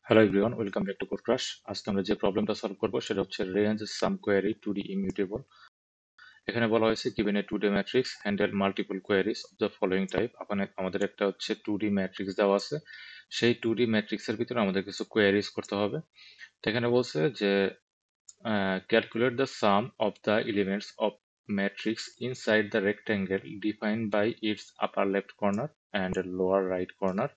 Hello everyone, welcome back to code crash. আজকে আমরা যে প্রবলেমটা সলভ করবো সেটা হচ্ছে রেঞ্জ সাম কোয়ারি 2D ইমিউটেবল। এখানে বলা হয়েছে given a 2D matrix handle multiple queries of the following type। আমাদের একটা হচ্ছে 2D ম্যাট্রিক্স দেওয়া আছে, সেই 2D ম্যাট্রিক্সের ভিতরে আমাদের কিছু কোয়ারিজ করতে হবে। তো এখানে বলছে যে calculate the sum of the elements of matrix inside the rectangle defined by its upper left corner and lower right corner।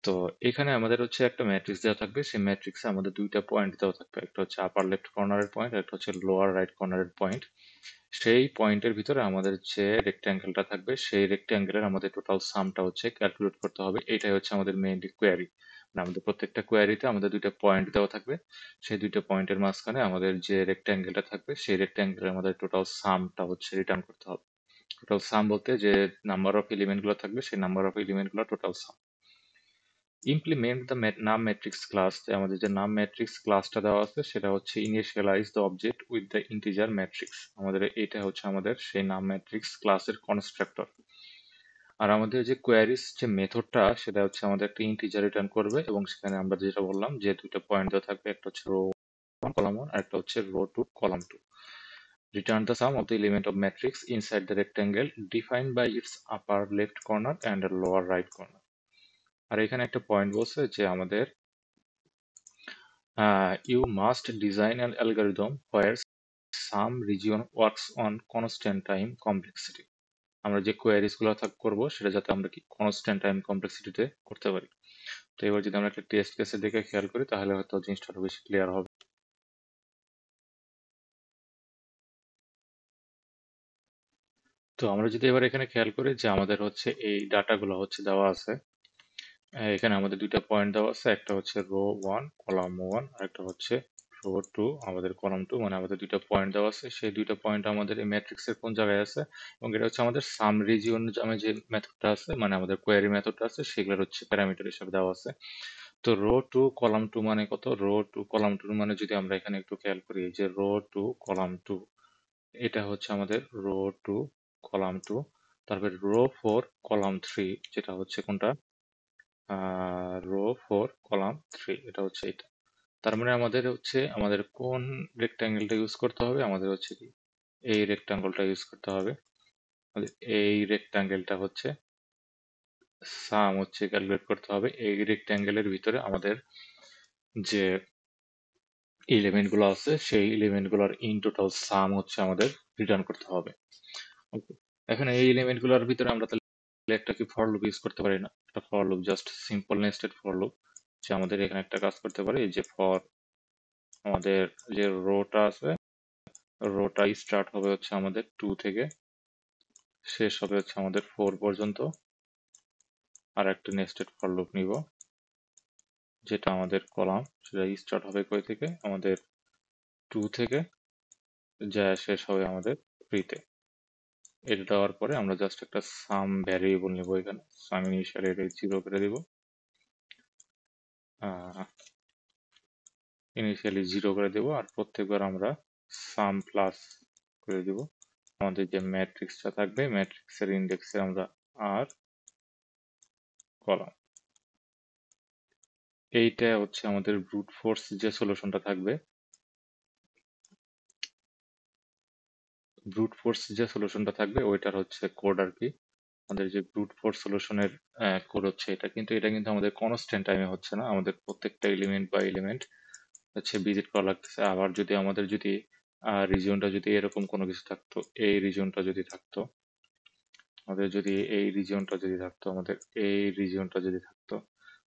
তো এখানে আমাদের হচ্ছে একটা ম্যাট্রিক্স দেওয়া থাকবে, সেই ম্যাট্রিক্সে আমাদের দুইটা পয়েন্ট দেওয়া থাকবে, একটা হচ্ছে আপার লেফট কর্নারের পয়েন্ট, একটা হচ্ছে লোয়ার রাইট কর্নারের পয়েন্ট। সেই পয়েন্টের ভিতরে আমাদের যে রেক্ট্যাঙ্গেলটা থাকবে সেই রেক্ট্যাঙ্গেলের আমাদের টোটাল সামটা হচ্ছে ক্যালকুলেট করতে হবে। এটাই হচ্ছে আমাদের মেইনলি কোয়ারি। মানে আমাদের প্রত্যেকটা কোয়ারিতে আমাদের দুইটা পয়েন্ট দেওয়া থাকবে, সেই দুইটা পয়েন্টের মাঝখানে আমাদের যে রেক্ট্যাঙ্গেলটা থাকবে সেই রেক্ট্যাঙ্গেলের আমাদের টোটাল সামটা হচ্ছে রিটার্ন করতে হবে। টোটাল সাম বলতে যে নাম্বার অফ এলিমেন্ট গুলো থাকবে সেই নাম্বার অফ এলিমেন্ট গুলো total sum. Implement the num matrix class. আমাদের যে নাম ম্যাট্রিক্স ক্লাসটা দেওয়া আছে সেটা হচ্ছে initialize the object with the integer matrix. আমাদের এটা হচ্ছে আমাদের সেই নাম ম্যাট্রিক্স ক্লাসের কনস্ট্রাক্টর। আর আমাদের যে কোয়ারিজ যে মেথডটা সেটা হচ্ছে আমাদের একটা ইন্টিজার রিটার্ন করবে, এবং সেখানে আমরা যেটা বললাম যে দুইটা পয়েন্ট দেওয়া থাকবে, একটা হচ্ছে রো 1 কলাম 1 আর একটা হচ্ছে row 2 column 2। Return the sum of the element of matrix inside the rectangle defined by its upper left corner and lower right corner. আর এখানে একটা পয়েন্ট বলছে যে আমাদের you must design an algorithm where some region works on constant time complexity। আমরা যে queries গুলো করব সেটা যাতে আমরা কি কনস্ট্যান্ট টাইম কমপ্লেক্সিটিতে করতে পারি। তো এবার যদি আমরা একটা টেস্ট কেসে দেখে খেয়াল করি তাহলে হয়তো জিনিসটা আরো বেশি ক্লিয়ার হবে। তো আমরা যদি এবার এখানে খেয়াল করি যে আমাদের হচ্ছে এই ডাটাগুলো হচ্ছে দেওয়া আছে। এখানে আমাদের দুইটা পয়েন্ট দেওয়া আছে, একটা হচ্ছে রো 1 কলাম 1 আর একটা হচ্ছে রো 2 আমাদের কলাম 2। মানে আমাদের দুইটা পয়েন্ট দেওয়া আছে, সেই দুইটা পয়েন্ট আমাদের এই ম্যাট্রিক্সের কোন জায়গায় আছে, এবং এটা হচ্ছে আমাদের সাম রিজিওন নামে যে মেথডটা আছে, মানে আমাদের কোয়ারি মেথডটা আছে, সেগুলোর হচ্ছে প্যারামিটার হিসেবে দেওয়া আছে। তো রো 2 কলাম 2 মানে কত, রো 2 কলাম 2 মানে যদি আমরা এখানে একটু খেয়াল করি যে রো 2 কলাম 2, এটা হচ্ছে আমাদের রো 2 কলাম 2। তারপরে রো 4 কলাম 3, যেটা হচ্ছে কোনটা, রো 4 কলাম 3, এটা হচ্ছে এটা। তার মানে আমাদের হচ্ছে আমাদের কোন রেক্ট্যাঙ্গেলটা ইউজ করতে হবে, আমাদের হচ্ছে কি এই রেক্ট্যাঙ্গেলটা ইউজ করতে হবে। আমাদের এই রেক্ট্যাঙ্গেলটা হচ্ছে সাম হচ্ছে ক্যালকুলেট করতে হবে। এই রেক্ট্যাঙ্গেলের ভিতরে আমাদের যে এলিমেন্ট গুলো আছে সেই এলিমেন্ট গুলোর ইন টোটাল সাম হচ্ছে আমাদের রিটার্ন করতে হবে। Okay. এখন এই এলিমেন্ট গুলোর ভিতরে আমরা তাহলে একটা কি ফর লুপ ইউজ করতে পারি না? একটা for loop, just simple nested for loop, যে আমাদের এখানে একটা কাজ করতে পারে, এই যে ফর আমাদের যে রোটা আছে, রোটা স্টার্ট হবে হচ্ছে আমাদের 2 থেকে, শেষ হবে হচ্ছে আমাদের 4 পর্যন্ত। আর একটা নেস্টেড ফর লুপ নিব, যেটা আমাদের কলাম, সেটা স্টার্ট হবে কই থেকে, আমাদের 2 থেকে, যা শেষ হবে আমাদের 3 তে। এটা দেওয়ার পরে আমরা জাস্ট একটা সাম ভ্যারিয়েবল নিব, এখানে সাম ইনিশিয়াল এটা 0 করে দিব, ইনিশিয়ালি 0 করে দেব, আর প্রত্যেকবার আমরা সাম প্লাস করে দিব। আমাদের যে ম্যাট্রিক্সটা থাকবে ম্যাট্রিক্সের ইন্ডেক্সে আমরা আর কলাম, এইটা হচ্ছে আমাদের ব্রুট ফোর্স যে সলিউশনটা থাকবে, ব্রুট ফোর্স যে সলিউশনটা থাকবে ওইটার হচ্ছে কোড আর কি। আমাদের যে ব্রুট ফোর্স সলিউশনের কোড হচ্ছে এটা, কিন্তু এটা কিন্তু আমাদের কনস্ট্যান্ট টাইমে হচ্ছে না, আমাদের প্রত্যেকটা এলিমেন্ট বা এলিমেন্ট হচ্ছে ভিজিট করা লাগতেছে। আবার যদি আমাদের যদি রিজিয়নটা যদি এরকম কোনো কিছু থাকতো, এই রিজিয়নটা যদি থাকতো, আমাদের যদি এই রিজিয়নটা যদি থাকতো, আমাদের এই রিজিয়নটা যদি থাকতো,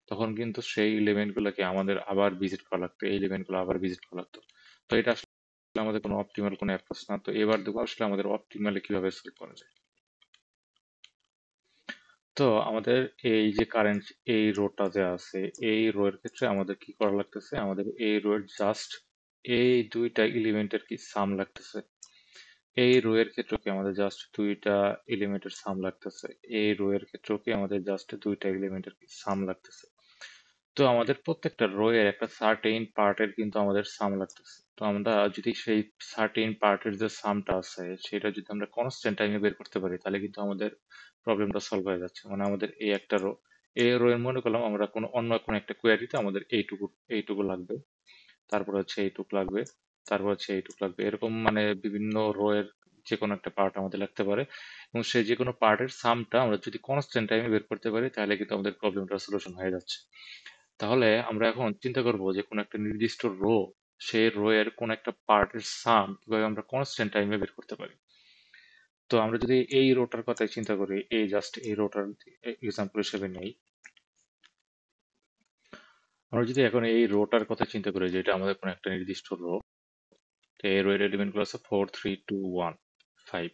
তখন কিন্তু সেই এলিমেন্ট গুলোকে আমাদের আবার ভিজিট করা লাগতো, এই এলিমেন্ট গুলো আবার ভিজিট করা লাগতো। তো এটা আসলে আমাদের কোনো অপটিমাল কোনো অ্যাপ্রোচ না। তো এবার দেখবো আসলে আমাদের অপটিমালি কিভাবে সলভ করা যায়। তো আমাদের এই যে কারেন্ট এই রোটা যে আছে, এই রো এর ক্ষেত্রে আমাদের কি করা লাগতেছে, আমাদের এই রো এর জাস্ট এই দুইটা এলিমেন্টের কি সাম লাগতেছে। এই রো এর ক্ষেত্রে কি আমাদের জাস্ট দুইটা এলিমেন্টের সাম লাগতেছে, এই রো এর ক্ষেত্রেও কি আমাদের জাস্ট দুইটা এলিমেন্টের সাম লাগতেছে। তো আমাদের প্রত্যেকটা রো এর একটা সার্টেইন পার্টের কিন্তু আমাদের সাম লাগতেছে। তো আমরা যদি সেই সার্টেইন পার্টের যে সামটা আছে সেটা যদি আমরা কনস্ট্যান্ট টাইমে বের করতে পারি তাহলে কিন্তু আমাদের প্রবলেমটা সলভ হয়ে যাচ্ছে। মানে আমাদের এই একটা রো, এ রো এর মনে করলাম আমরা অন্য কোনো একটা কোয়ারিতে আমাদের এইটুকু লাগবে, তারপর হচ্ছে এইটুক লাগবে, তারপর হচ্ছে এইটুক লাগবে, এরকম মানে বিভিন্ন রো এর যে কোনো একটা পার্ট আমাদের লাগতে পারে। এবং সেই যে কোনো পার্টের সামটা আমরা যদি কনস্ট্যান্ট টাইমে বের করতে পারি তাহলে কিন্তু আমাদের প্রবলেমটার সলিউশন হয়ে যাচ্ছে। তাহলে আমরা এখন চিন্তা করব যে কোনো একটা নির্দিষ্ট রো, সেই রো এর কোন একটা পার্টের সাম কিভাবে আমরা কনস্ট্যান্ট টাইমে বের করতে পারি। তো আমরা যদি এই রোটার কথাই চিন্তা করি, এই রোটার এক্সাম্পল হিসেবে নেই, আমরা যদি এখন এই রোটার কথা চিন্তা করি যে এটা আমাদের কোনো একটা নির্দিষ্ট রো, তো এই রো এর এলিমেন্ট গুলো আছে 4 3 2 1 5।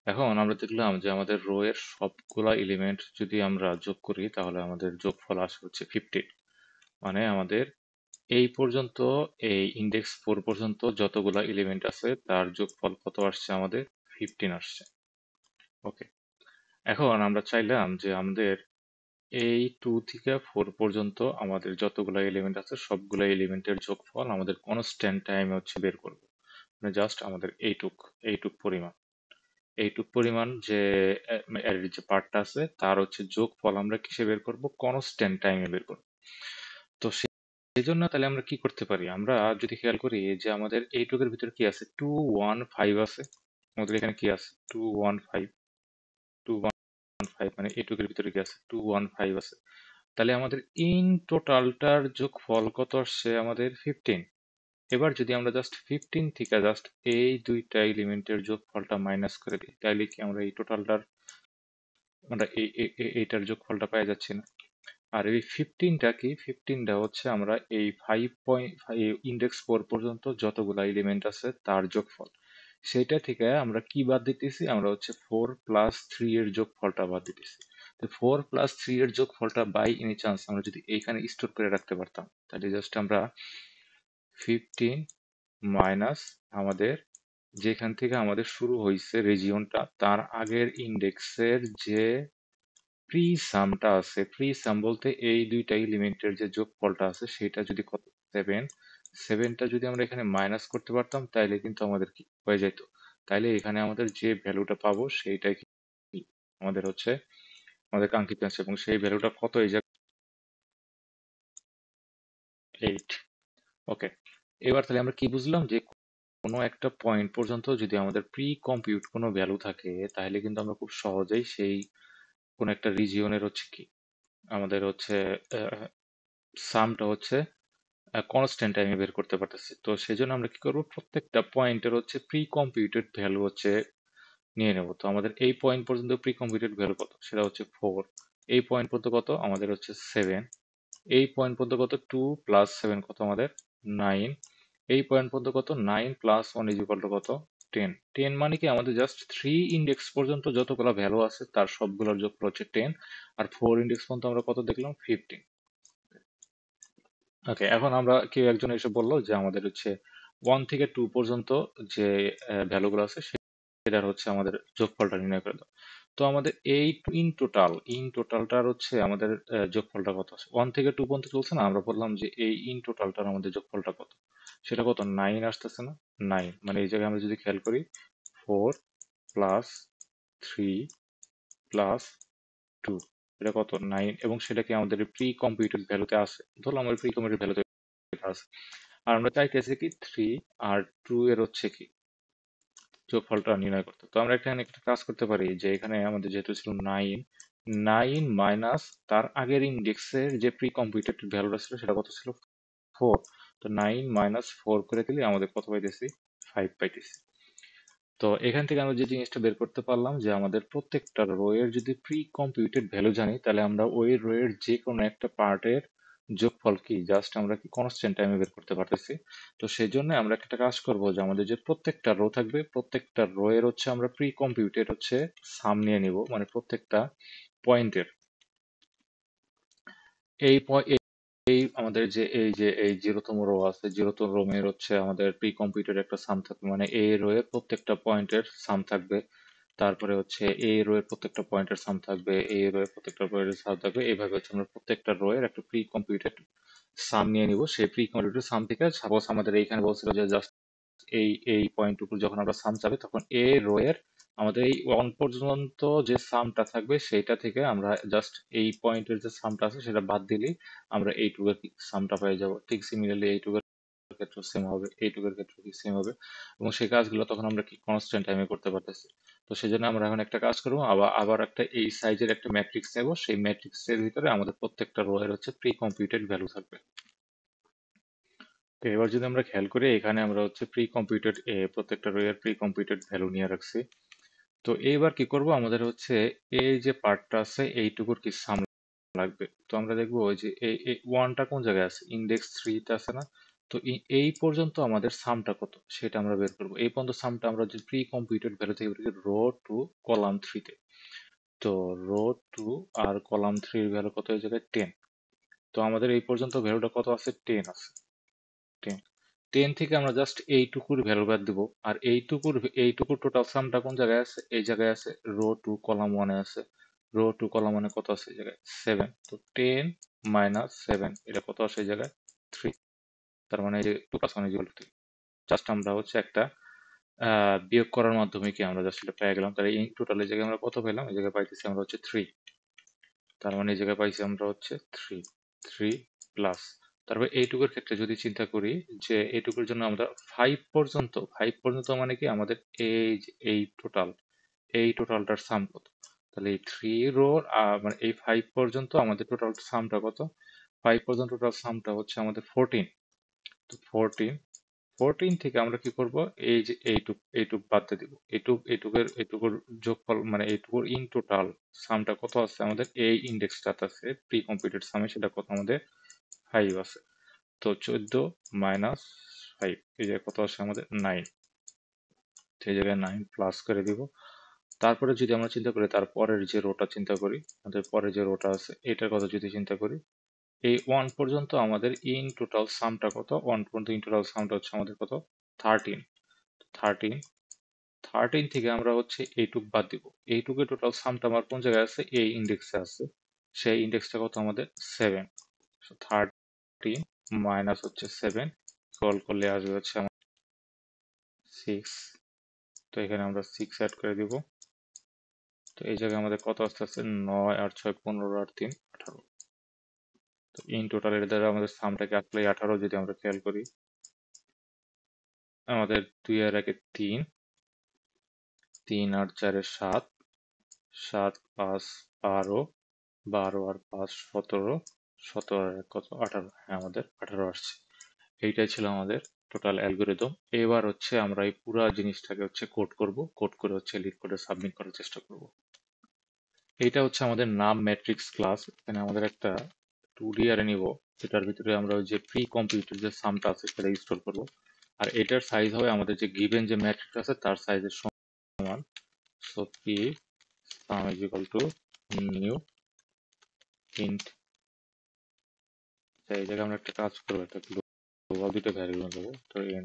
এখন আমরা দেখলাম যে আমাদের রো এর সবগুলা এলিমেন্ট যদি আমরা যোগ করি তাহলে আমাদের যোগফল আসে হচ্ছে 15। মানে আমাদের এই পর্যন্ত, এই ইন্ডেক্স 4 পর্যন্ত যতগুলা এলিমেন্ট আছে তার যোগফল কত আসছে আমাদের? 15 আসছে। ওকে, এখন আমরা চাইলাম যে আমাদের এই 2 থেকে 4 পর্যন্ত আমাদের যতগুলা এলিমেন্ট আছে সবগুলা এলিমেন্টের যোগফল আমাদের কনস্ট্যান্ট টাইমে হচ্ছে বের করব। মানে জাস্ট আমাদের এইটুক পরিমাণ, এইটুক পরিমাণ যে এর যে পার্টটা আছে তার হচ্ছে যোগফল আমরা কিসে বের করব? কনস্ট্যান্ট টাইমে বের করব। তো সেই জন্য তাহলে আমরা কি করতে পারি? আমরা যদি খেয়াল করি যে আমাদের এইটুকের ভিতরে কি আছে, 2 1 5 আছে। আমাদের এখানে কি আছে? 2 1 5, 2 1 5, মানে এইটুকের ভিতরে কি আছে? 2 1 5 আছে। তাহলে আমাদের ইন টোটালটার যোগফল কত আসছে? আমাদের 15। এবার যদি আমরা জাস্ট 15 থেকে জাস্ট এই দুইটা এলিমেন্টের যোগফলটা মাইনাস করে দিই তাহলে কি আমরা এই টোটালটার, আমরা এইটার যোগফলটা পেয়ে যাচ্ছি না? আর এই 15টা কি? 15টা হচ্ছে আমরা এই 5 ইন্ডেক্স 4 পর্যন্ত যতগুলা এলিমেন্ট আছে তার যোগফল। সেটা থেকে আমরা কি বাদ দিতেছি? আমরা হচ্ছে 4 প্লাস 3 এর যোগফলটা বাদ দিতেছি। তো 4 প্লাস 3 এর যোগফলটা বাই এনি চান্স আমরা যদি এইখানে স্টোর করে রাখতে পারতাম তাহলে জাস্ট আমরা 15 মাইনাস আমাদের যেখান থেকে আমাদের শুরু হয়েছে রিজিয়নটা তার আগের ইন্ডেক্সের যে প্রি সামটা আছে, প্রি সাম বলতে এই দুইটা এলিমেন্টের যে যোগফলটা আছে সেটা যদি কত? 7। 7টা যদি আমরা এখানে মাইনাস করতে পারতাম তাইলে কিন্তু আমাদের কি হয়ে যেত? তাইলে এখানে আমাদের যে ভ্যালুটা পাবো সেইটাই কি আমাদের হচ্ছে আমাদের কাঙ্ক্ষিত আছে, এবং সেই ভ্যালুটা কত? এই যে 8। ওকে, এবার তাহলে আমরা কি বুঝলাম যে কোনো একটা পয়েন্ট পর্যন্ত যদি আমাদের প্রি কম্পিউট কোনো ভ্যালু থাকে তাহলে কিন্তু আমরা খুব সহজেই সেই কোনো একটা রিজিয়নের হচ্ছে কি আমাদের হচ্ছে সামটা হচ্ছে কনস্ট্যান্ট টাইমে বের করতে পারতেছি। তো সেজন্য আমরা কি করব? প্রত্যেকটা পয়েন্টের হচ্ছে প্রি কম্পিউটেড ভ্যালু হচ্ছে নিয়ে নেব। তো আমাদের এই পয়েন্ট পর্যন্ত প্রি কম্পিউটেড ভ্যালু কত? সেটা হচ্ছে 4। এই পয়েন্ট পর্যন্ত কত? আমাদের হচ্ছে 7। এই পয়েন্ট পর্যন্ত কত? 2 প্লাস 7 কত আমাদের? 9। এই পয়েন্ট পর্যন্ত কত? 9 প্লাস 1 ইজ ইকুয়াল টু কত? 10। 10 মানে কি আমাদের জাস্ট 3 ইন্ডেক্স পর্যন্ত যতগুলো ভ্যালু আছে তার সবগুলোর যোগফল হচ্ছে 10। আর 4 ইন্ডেক্স পর্যন্ত আমরা কত দেখলাম? 15। ওকে, এখন আমরা কেউ একজন এসে বললো যে আমাদের হচ্ছে 1 থেকে 2 পর্যন্ত যে ভ্যালুগুলো আছে সেটার হচ্ছে আমাদের যোগফলটা নির্ণয় করে দাও। তো আমাদের এই ইন টোটালটার হচ্ছে আমাদের যোগফলটা কত আছে? 1 থেকে 2 পর্যন্ত চলছে না, আমরা বললাম যে এই ইন টোটালটার আমাদের যোগফলটা কত? সেটা কত? 9 আসতেছে না? 9 মানে এই জায়গায় আমরা যদি খেয়াল করি 4 প্লাস 3 প্লাস 2, এটা কত? 9। এবং সেটা কি আমাদের প্রি কম্পিউটেড ভ্যালুতে আছে? ধরলাম আমার প্রি কম্পিউটেড ভ্যালুতে আছে। আর আমরা চাইতেছি কি 3 আর 2 এর হচ্ছে কি যোগফলটা নির্ণয় করতে। তো আমরা এখানে একটা কাজ করতে পারি যে এখানে আমাদের যেহেতু ছিল 9, 9 মাইনাস তার আগের ইন্ডেক্সের যে প্রি কম্পিউটেড ভ্যালুটা ছিল সেটা কত ছিল? 4। তো 9 মাইনাস 4 করে দিলে আমাদের কত পাইতেছি? 5 পাইতেছি। তো এখান থেকে আমরা যে জিনিসটা বের করতে পারলাম যে আমাদের প্রত্যেকটা রো এর যদি প্রি কম্পিউটেড ভ্যালু জানি তাহলে আমরা ওই রো এর যে কোনো একটা পার্টের যোগফল কি জাস্ট আমরা কি কনস্ট্যান্ট টাইমে বের করতে পারতেছি। তো সেই জন্য আমরা একটা কাজ করব যে আমাদের যে প্রত্যেকটা রো থাকবে প্রত্যেকটা রো এর হচ্ছে আমরা প্রি কম্পিউটেড হচ্ছে সাম নিয়ে নিব, মানে প্রত্যেকটা পয়েন্টের এই এই আমাদের যে এই 0তম রো আছে, 0তম রো এর হচ্ছে আমাদের প্রি কম্পিউটেড একটা সাম থাকবে, মানে এই রো এর প্রত্যেকটা পয়েন্টের সাম থাকবে। তারপরে হচ্ছে এই রো এর প্রত্যেকটা পয়েন্টের সাম থাকবে, এই রো এর প্রত্যেকটা পয়েন্টের সাম থাকবে। এইভাবে হচ্ছে আমরা প্রত্যেকটা রো এর একটা প্রি কম্পিউটেড সাম নিয়ে নিব। সেই প্রি কম্পিউটেড সাম থেকে সাপোজ আমাদের এইখানে বলছিল যে জাস্ট এই পয়েন্টটুকু যখন আমরা সাম চাবে তখন এ রো এর আমাদের এই ওয়ান পর্যন্ত যে সামটা থাকবে সেটা থেকে আমরা জাস্ট এই পয়েন্টের যে সামটা আছে সেটা বাদ দিলেই আমরা এইটুকের সামটা পেয়ে যাব। ঠিক সিমিলারলি এইটুকের ক্ষেত্রে সেম হবে, এইটুকের ক্ষেত্রে কি সেম হবে, এবং সেই কাজগুলো তখন আমরা কি কনস্ট্যান্ট টাইমে করতে পারতেছি। তো সেই জন্য আমরা এখন একটা কাজ করবো, আবার আবার একটা এই সাইজের একটা ম্যাট্রিক্স নেব, সেই ম্যাট্রিক্সের ভিতরে আমাদের প্রত্যেকটা রো এর হচ্ছে প্রি কম্পিউটেড ভ্যালু থাকবে। তো এবার যদি আমরা খেয়াল করি, এখানে আমরা হচ্ছে প্রি কম্পিউটেড প্রত্যেকটা রো এর প্রি কম্পিউটেড ভ্যালু নিয়ে রাখছি। তো এইবার কি করব, আমাদের হচ্ছে এই যে পার্টটা আছে এইটুকুর কি সাম লাগবে। তো আমরা দেখবো ওই যে এই ওয়ানটা কোন জায়গায় আছে, ইন্ডেক্স থ্রিতে আছে না। তো এই পর্যন্ত আমাদের সামটা কত সেটা আমরা বের করবো। এই পর্যন্ত সামটা আমরা যে প্রি কম্পিউটেড ভ্যালু থেকে বের করি রো টু কলাম থ্রিতে। তো রো টু আর কলাম থ্রির ভ্যালু কত, এই জায়গায় 10। তো আমাদের এই পর্যন্ত ভ্যালুটা কত আছে, 10 আছে। 10 10 থেকে আমরা জাস্ট এইটুকুর ভ্যালু বাদ দিব। আর এইটুকুর টোটাল সামটা কোন জায়গায় আছে, এই জায়গায় আছে, রো টু কলাম ওয়ানে আছে। রো টু কলাম ওয়ানে কত আছে, এই জায়গায় 7। তো 10 মাইনাস 7 এটা কত আসে, এই জায়গায় 3। তার মানে এই যে 2 + 1 = 3। জাস্ট আমরা হচ্ছে একটা বিয়োগ করার মাধ্যমে কি আমরা জাস্ট এটা পেয়ে গেলাম। তাহলে এই টোটাল এই জায়গায় আমরা কত পেলাম, এই জায়গায় পাইতেছি আমরা হচ্ছে 3। তার মানে এই জায়গায় পাইছি আমরা হচ্ছে 3। 3 প্লাস, তারপর এইটুকুর ক্ষেত্রে যদি চিন্তা করি যে এইটুকুর জন্য আমরা 5 পর্যন্ত মানে কি আমাদের এই টোটালটার সাম কত। তাহলে এই 3 রোর মানে এই 5 পর্যন্ত আমাদের টোটাল সামটা কত, 5 পর্যন্ত টোটাল সামটা হচ্ছে আমাদের 14। তো 14 থেকে আমরা কি করব, এই যে এইটুক বাদ দিয়ে দিব। এইটুকুর যোগফল মানে এইটুকুর ইন টোটাল সামটা কত আছে আমাদের, এই ইন্ডেক্সটাতে আছে প্রি কম্পিউটেড সামে, সেটা কত আমাদের 5 আছে। তো 14 মাইনাস 5 এই যে কত আসে আমাদের 9। সেই জায়গায় 9 প্লাস করে দিব। তারপরে যদি আমরা চিন্তা করি তারপরের যে রোটা চিন্তা করি, আমাদের পরে যে রোটা আছে এটার কথা যদি চিন্তা করি, এই 1 পর্যন্ত আমাদের ইন টোটাল সামটা কত, 1 পর্যন্ত ইন টোটাল সামটা হচ্ছে আমাদের কত, 13। 13 13 থেকে আমরা হচ্ছে এইটুক বাদ দিব। এইটুকের টোটাল সামটা আমার কোন জায়গায় আছে, এই ইন্ডেক্সে আছে। সেই ইন্ডেক্সটা কত আমাদের 7। 13 মাইনাস হচ্ছে 7 কল করলে আসবে হচ্ছে আমার 6। তো এখানে আমরা 6 অ্যাড করে দিব। তো এই জায়গায় আমাদের কত আসতে আছে, 9 আর 6 15 আর 3 18। তো ইন টোটাল এর দ্বারা আমাদের সামটাকে আসলে 18 যদি আমরা খেয়াল করি, আমাদের 2 আর 1 3, 3 আর 4 7, 7 5 12, 12 আর 5 17, 17 আর 1 কত 18। হ্যাঁ আমাদের 18 আসছে। এইটাই ছিল আমাদের টোটাল অ্যালগোরিদম। এবার হচ্ছে আমরা এই পুরো জিনিসটাকে হচ্ছে কোড করব, কোড করে হচ্ছে লিড করে সাবমিট করার চেষ্টা করব। এইটা হচ্ছে আমাদের নাম ম্যাট্রিক্স ক্লাস। এখানে আমাদের একটা 2D অ্যারে নিব, যেটার ভিতরে আমরা ওই যে প্রি কম্পিউটেড যে সামটা আছে সেটা স্টোর করব। আর এটার সাইজ হবে আমাদের যে গিভেন যে ম্যাট্রিক্স আছে তার সাইজের সমান। So P some is equal to new int. এই জায়গায় আমরা একটা কাজ করবো, একটা গ্লোবাল দুটো ভ্যারিয়েবল দেবো। তো এন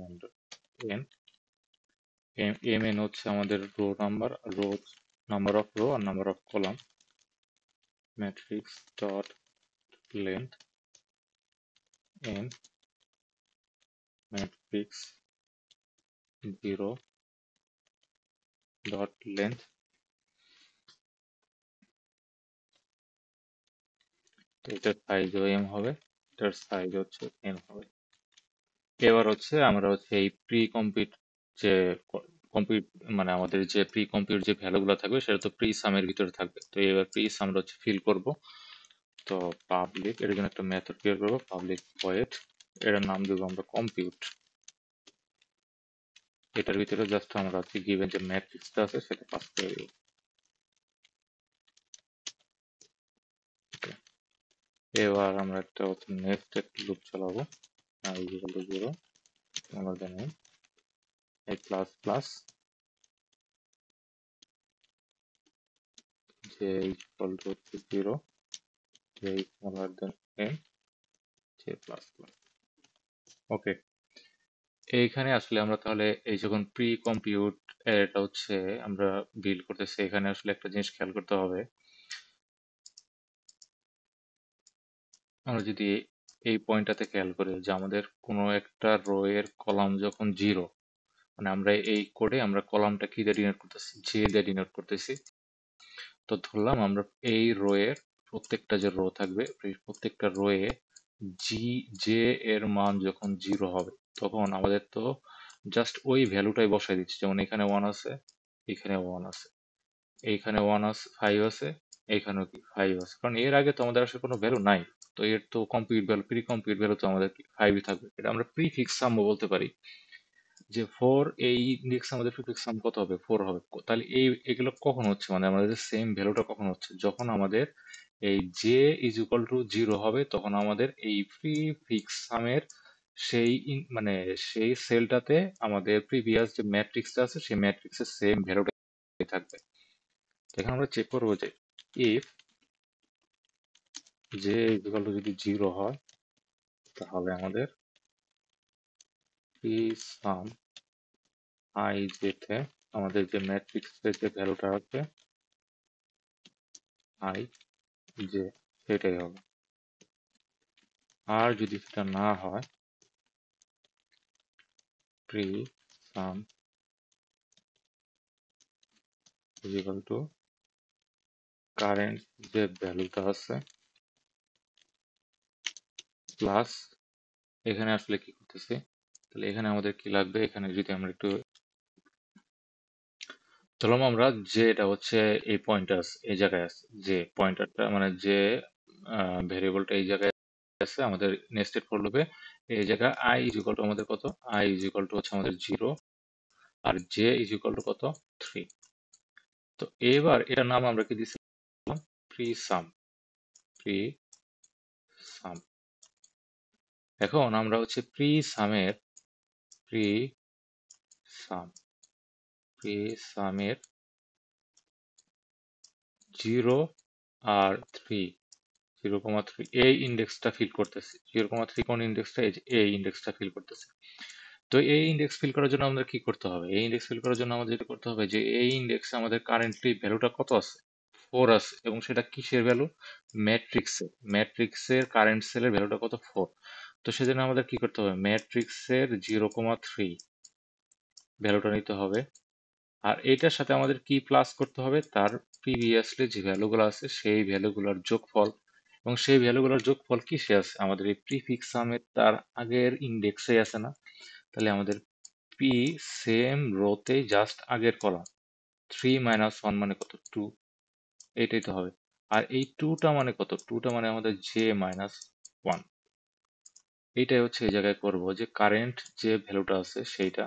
এম এন হচ্ছে আমাদের রো নাম্বার অফ রো আর number of column. Matrix dot length N matrix 0 dot length. এটার সাইজ এম হবে, এটার সাইজ হচ্ছে এন হবে। এবার হচ্ছে আমরা হচ্ছে এই প্রি কম্পিউট যে কম্পিউট মানে আমাদের যে প্রি কম্পিউট যে ভ্যালুগুলো থাকবে সেটা তো প্রি সামের ভিতরে থাকবে। তো এবার প্রি সামটা হচ্ছে ফিল করব। তো পাবলিক এর জন্য একটা মেথড ক্রিয়েট করবো, পাবলিক ভয়েড, এটার নাম দেবো আমরা কম্পিউট। এটার ভিতরে জাস্ট আমরা হচ্ছে গিভেন যে ম্যাট্রিক্সটা আছে সেটা পাস করে দেবো। এবার আমরা একটা হচ্ছে নেস্টেড লুপ চালাবো। i equal to 0, আমরা জানি a plus plus j equal to 0, j smaller than n, j plus plus. Okay, এইখানে আসলে আমরা তাহলে এই যখন প্রি কম্পিউট এটা হচ্ছে আমরা বিল্ড করতেছি, এখানে আসলে একটা জিনিস খেয়াল করতে হবে। আমরা যদি এই পয়েন্টটাতে খেয়াল করি যে আমাদের কোনো একটা রো এর কলাম যখন 0, মানে আমরা এই কোডে আমরা কলামটা কি দিয়ে ডিনোট করতেছি, জে দিয়ে ডিনোট করতেছি। তো ধরলাম আমরা এই রো এর প্রত্যেকটা যে রো থাকবে, এই প্রত্যেকটা রো এ জি জে এর মান যখন 0 হবে তখন আমাদের তো জাস্ট ওই ভ্যালুটাই বসাই দিচ্ছি। যেমন এখানে 1 আছে, এখানে 1 আছে, এইখানে 1 আছে, 5 আছে, এইখানেও কি 5 আছে, কারণ এর আগে তো আমাদের আসলে কোনো ভ্যালু নাই। তো এর তো compute value, pre compute value তো আমাদের 5ই থাকবে। এটা আমরা প্রিফিক্স সাম বলতে পারি, যে 4 এই ইন্ডেক্স আমাদের প্রিফিক্স সাম কত হবে, 4 হবে। তাহলে এগুলো কখন হচ্ছে, মানে আমাদের সেম ভ্যালুটা কখন হচ্ছে, যখন আমাদের এই জে ইজ ইকুয়াল টু 0 হবে, তখন আমাদের এই প্রিফিক্স সামের মানে সেই সেলটাতে আমাদের প্রিভিয়াস যে ম্যাট্রিক্সটা আছে সেই ম্যাট্রিক্সের সেম ভ্যালুটাই থাকবে। তো এখানে আমরা চেক করবো যে if J is equal to যদি 0 হয়, তাহলে আমাদের প্রি সাম আই জেতে আমাদের যে ম্যাট্রিক্সের যে ভ্যালুটা আছে আই জে, সেটাই হবে। আর যদি সেটা না হয়, pre some is equal to current যে ভ্যালুটা আছে প্লাস, এখানে আসলে কি করতেছি, তাহলে এখানে আমাদের কি লাগবে, এখানে যদি আমরা একটু ধরলাম আমরা যে এটা হচ্ছে এই পয়েন্টার এই জায়গায় আছে, যে পয়েন্টারটা মানে যে ভেরিয়েবলটা এই জায়গায় আছে আমাদের নেস্টেড ফর লুপে, এই জায়গায় আই ইজ ইকুয়াল টু আমাদের কত, আই ইজ ইকুয়াল টু হচ্ছে আমাদের 0, আর জে ইজ ইকুয়াল টু কত, 3। তো এবার এটার নাম আমরা কি দিচ্ছিলাম, প্রি সাম, প্রি সাম। এখন আমরা হচ্ছে প্রি সাম প্রি সামের 0 আর 3, 0,3 এই ইন্ডেক্সটা ফিল করতেছি। 0,3 কোন ইন্ডেক্সটা, এই যে এই ইন্ডেক্সটা ফিল করতেছি। তো এই ইন্ডেক্স ফিল করার জন্য আমাদের কি করতে হবে, এই ইন্ডেক্স ফিল করার জন্য আমাদের যেটা করতে হবে যে এই ইন্ডেক্সে আমাদের কারেন্টলি ভ্যালুটা কত আছে, 4 আছে, এবং সেটা কিসের ভ্যালু, ম্যাট্রিক্সের, ম্যাট্রিক্সের কারেন্ট সেলের ভ্যালুটা কত, 4। তো সেজন্য আমাদের কি করতে হবে, ম্যাট্রিক্সের 0,3 ভ্যালুটা নিতে হবে। আর এটার সাথে আমাদের কি প্লাস করতে হবে, তার প্রিভিয়াসলি যে ভ্যালুগুলো আছে সেই ভ্যালুগুলোর যোগফল, এবং সেই ভ্যালুগুলোর যোগফল কিসে আছে, আমাদের এই প্রিফিক্স সামের তার আগের ইন্ডেক্সে আছে না। তাহলে আমাদের পি সেম রোতেই জাস্ট আগের কলাম, 3 - 1 মানে কত, 2, এইটাই তো হবে। আর এই টুটা মানে কত, টুটা মানে আমাদের J - 1, এইটাই হচ্ছে এই জায়গায় করব, যে কারেন্ট যে ভ্যালুটা আছে সেইটা,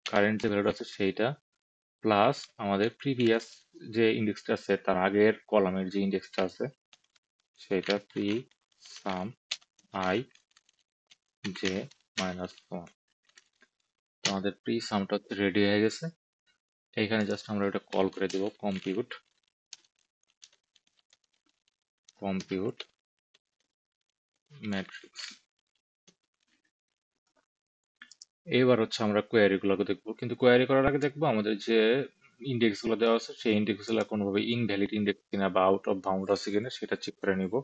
কারেন্ট যে ভ্যালুটা আছে সেইটা প্লাস আমাদের প্রিভিয়াস যে ইন্ডেক্সটা আছে তার আগের কলামের যে ইন্ডেক্সটা আছে সেটা, প্রি সাম আই J - 1। তো আমাদের প্রি সামটা রেডি হয়ে গেছে। এইখানে জাস্ট আমরা ওটা কল করে দেব, কম্পিউট ম্যাট্রিক্স। এবার হচ্ছে আমরা কোয়ারি গুলোকে দেখবো, কিন্তু কোয়ারি করার আগে দেখবো আমাদের যে ইন্ডেক্স গুলো দেওয়া আছে সেই ইন্ডেক্স গুলো কোনোভাবে ইনভ্যালিড ইন্ডেক্স কিনা বা আউট অফ বাউন্ড আছে কিনা সেটা চেক করে নিব।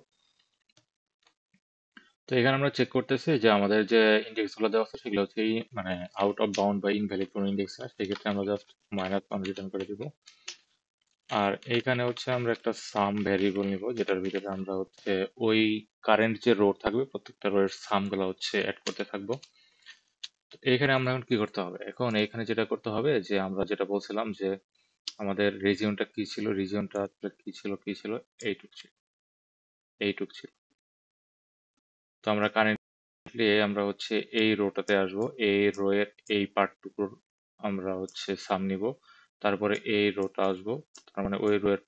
তো এখানে আমরা চেক করতেছি যে আমাদের যে ইন্ডেক্স গুলো দেওয়া আছে সেগুলো হচ্ছে মানে আউট অফ বাউন্ড বা ইনভ্যালিড কোনো ইন্ডেক্স না, সেক্ষেত্রে আমরা জাস্ট -1 রিটার্ন করে দিব। আর এইখানে হচ্ছে আমরা একটা সাম ভ্যারিয়েবল নিব, যেটার ভিতরে আমরা হচ্ছে ওই কারেন্ট যে রো থাকবে প্রত্যেকটা রো এর সাম গুলো হচ্ছে অ্যাড করতে থাকবো। তো এইখানে আমরা এখন কি করতে হবে, এখন এইখানে যেটা করতে হবে যে আমরা যেটা বলছিলাম যে আমাদের রিজিয়নটা কি ছিল, রিজিয়নটা কি ছিল, এইটুক ছিল। তো আমরা কারেন্টলি আমরা হচ্ছে এই রোটাতে আসবো, এই রো এর এই পার্টটুকুর আমরা হচ্ছে সাম নিব, তারপরে এই রোটা আসবো, তার মানে ওই রো এর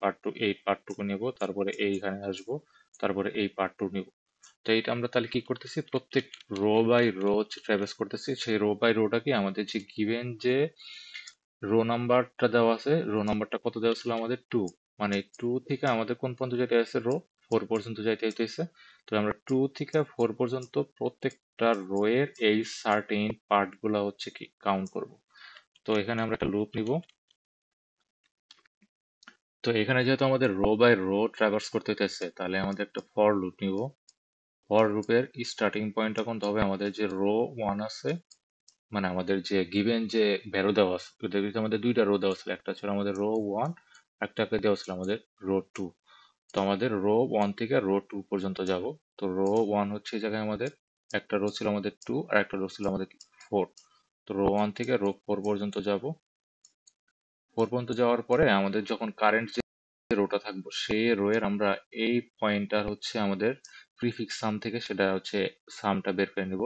এই পার্টটুকু নিব, তারপরে এইখানে আসবো, তারপরে এই পার্টটুকু নিব। তো এইটা আমরা তাহলে কি করতেছি, প্রত্যেক রো বাই রো হচ্ছে ট্রাভার্স করতেছি। সেই রো বাই রোটা কি আমাদের যে গিভেন যে রো নাম্বারটা দেওয়া আছে, রো নাম্বারটা কত দেওয়া ছিল আমাদের, 2, মানে 2 থেকে আমাদের কোন পর্যন্ত যাইতে আছে, রো 4 পর্যন্ত যাইতে হইতেছে। তো আমরা 2 থেকে 4 পর্যন্ত প্রত্যেকটা রো এর এই সার্টেন পার্ট গুলা হচ্ছে কি কাউন্ট করব। তো এখানে আমরা একটা লুপ নিব। তো এখানে যেহেতু আমাদের রো বাই রো ট্রাভার্স করতে হইতেছে, তাহলে আমাদের একটা ফর লুপ নিব, ফর লুপের স্টার্টিং পয়েন্টটা কোনটা হবে, আমাদের যে রো ওয়ান আছে, মানে আমাদের যে গিভেন যে ভ্যালু দেওয়া আছে ওদের ভিতরে আমাদের দুইটা রো দেওয়া ছিল, একটা ছিল আমাদের রো ওয়ান, একটাকে দেওয়া ছিল আমাদের রো টু। তো আমাদের রো ওয়ান থেকে রো টু পর্যন্ত যাব। তো রো ওয়ান হচ্ছে এই জায়গায় আমাদের একটা রো ছিল আমাদের টু, আর একটা রো ছিল আমাদের ফোর। তো রো ওয়ান থেকে রো ফোর পর্যন্ত যাব। ফোর পর্যন্ত যাওয়ার পরে আমাদের যখন কারেন্ট যে রোটা থাকবো সেই রো এর আমরা এই পয়েন্টার হচ্ছে আমাদের প্রিফিক্স সাম থেকে সেটা হচ্ছে সামটা বের করে নিব।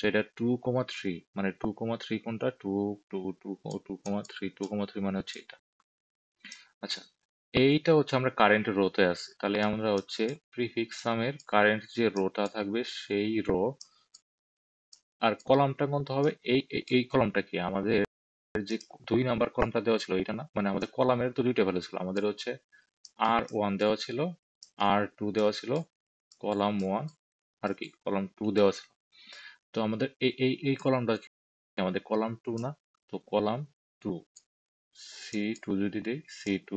সেটা 2,3, মানে 2,3 কোনটা, টু টু টু 2,3, 2,3 মানে হচ্ছে এটা। আচ্ছা, এইটা হচ্ছে আমরা কারেন্ট রোতে আছে, তাহলে আমরা হচ্ছে প্রিফিক্স সামের কারেন্ট যে রোটা থাকবে সেই রো, আর কলামটা কোনটা হবে, এই কলামটা কি আমাদের যে 2 নাম্বার কলামটা দেওয়া ছিল এটা না, মানে আমাদের কলামের তো দুইটা ভ্যালু ছিল, আমাদের হচ্ছে আর ওয়ান দেওয়া ছিল, আর টু দেওয়া ছিল, কলাম ওয়ান আর কি কলাম টু দেওয়া ছিল। তো আমাদের এই কলামটা কি আমাদের কলাম টু না? তো কলাম টু, C2 যদি দেই, C2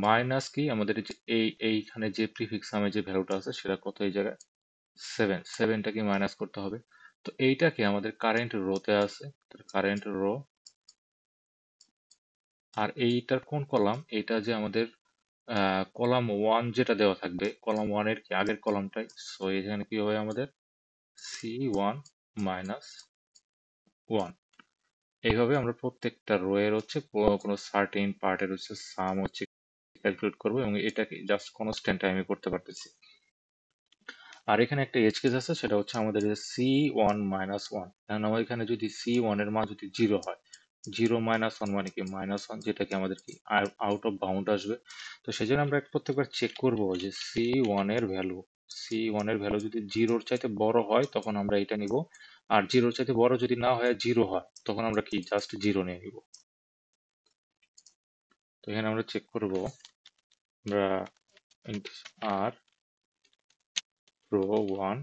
মাইনাস কি আমাদের এই যে এইখানে যে প্রিফিক্স নামে যে ভ্যালুটা আছে সেটা কত এই জায়গায়, সেভেন, সেভেনটাকে মাইনাস করতে হবে। তো এইটা কি আমাদের কারেন্ট রোতে আছে, কারেন্ট রো। আর এইটার কোন কলাম, এইটা যে আমাদের কলাম ওয়ান যেটা দেওয়া থাকবে, কলাম ওয়ানের কি আগের কলামটাই। সো এখানে কি হবে আমাদের C1 মাইনাস ওয়ান। এইভাবে আমরা প্রত্যেকটা রো এর হচ্ছে কোনো সার্টেন পার্টের হচ্ছে সাম হচ্ছে ক্যালকুলেট করবো, এবং এটাকে জাস্ট কনস্ট্যান্ট টাইমে করতে পারতেছি। আর এখানে একটা এজ কেস আছে, সেটা হচ্ছে আমাদের C1 - 1। এখন আমার এখানে যদি C1 এর মান যদি জিরো হয়, জিরো মাইনাস ওয়ান মানে কি মাইনাস ওয়ান, যেটা কি আমাদের কি আউট অফ বাউন্ড আসবে। তো সেই জন্য আমরা প্রত্যেকবার চেক করব যে C1 এর ভ্যালু যদি জিরোর চাইতে বড় হয় তখন আমরা এটা নিব, আর জিরোর চাইতে বড় যদি না হয়, জিরো হয়, তখন আমরা কি জাস্ট জিরো নিয়ে নিব। তো এখানে আমরা চেক করব, আমরা আর রো ওয়ান,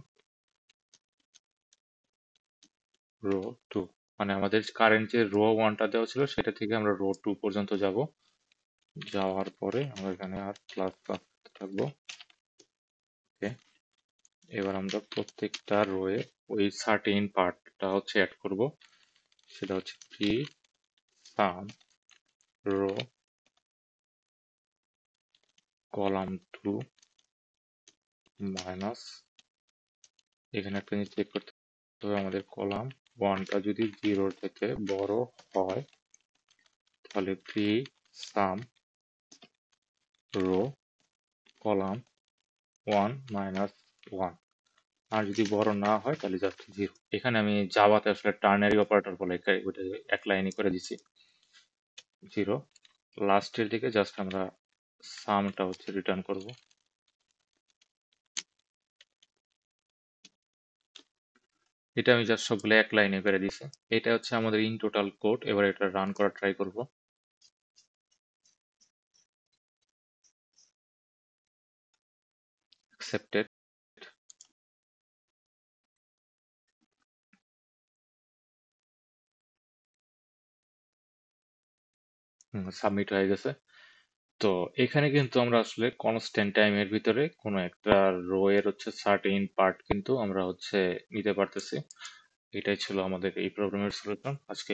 রো টু, মানে আমাদের কারেন্ট যে রো ওয়ানটা দেওয়া ছিল সেটা থেকে আমরা রো টু পর্যন্ত যাব। যাওয়ার পরে আমরা এখানে আর প্লাস প্লাস থাকবো। ওকে, এবার আমরা প্রত্যেকটা রোয়ে ওই সার্টেন পার্টটা হচ্ছে অ্যাড করব, সেটা হচ্ছে pre sum row column two minus, এখানে একটা জিনিস চেক করতে হবে, আমাদের কলাম ওয়ানটা যদি জিরোর থেকে বড় হয় তাহলে pre sum row column one minus one, আর যদি বড় না হয় তাহলে জাস্ট জিরো। এখানে আমি জাভাতে আসলে টার্নারি অপারেটর বলে ওটা এক লাইনই করে দিছি, জিরো। লাস্টের দিকে জাস্ট আমরা সামটা হচ্ছে রিটার্ন করব। এটা আমি জাস্ট সবগুলো এক লাইনে করে দিছি। এটা হচ্ছে আমাদের ইন টোটাল কোড। এবার এটা রান করা ট্রাই করব। অ্যাকসেপ্টেড, সাবমিট হয়ে গেছে। তো এখানে কিন্তু আমরা আসলে কনস্ট্যান্ট টাইমের ভিতরে কোনো একটা রো এর হচ্ছে সার্টেইন পার্ট কিন্তু আমরা হচ্ছে নিতে পারতেছি। এটাই ছিল আমাদের এই প্রবলেমের সলিউশন আজকে।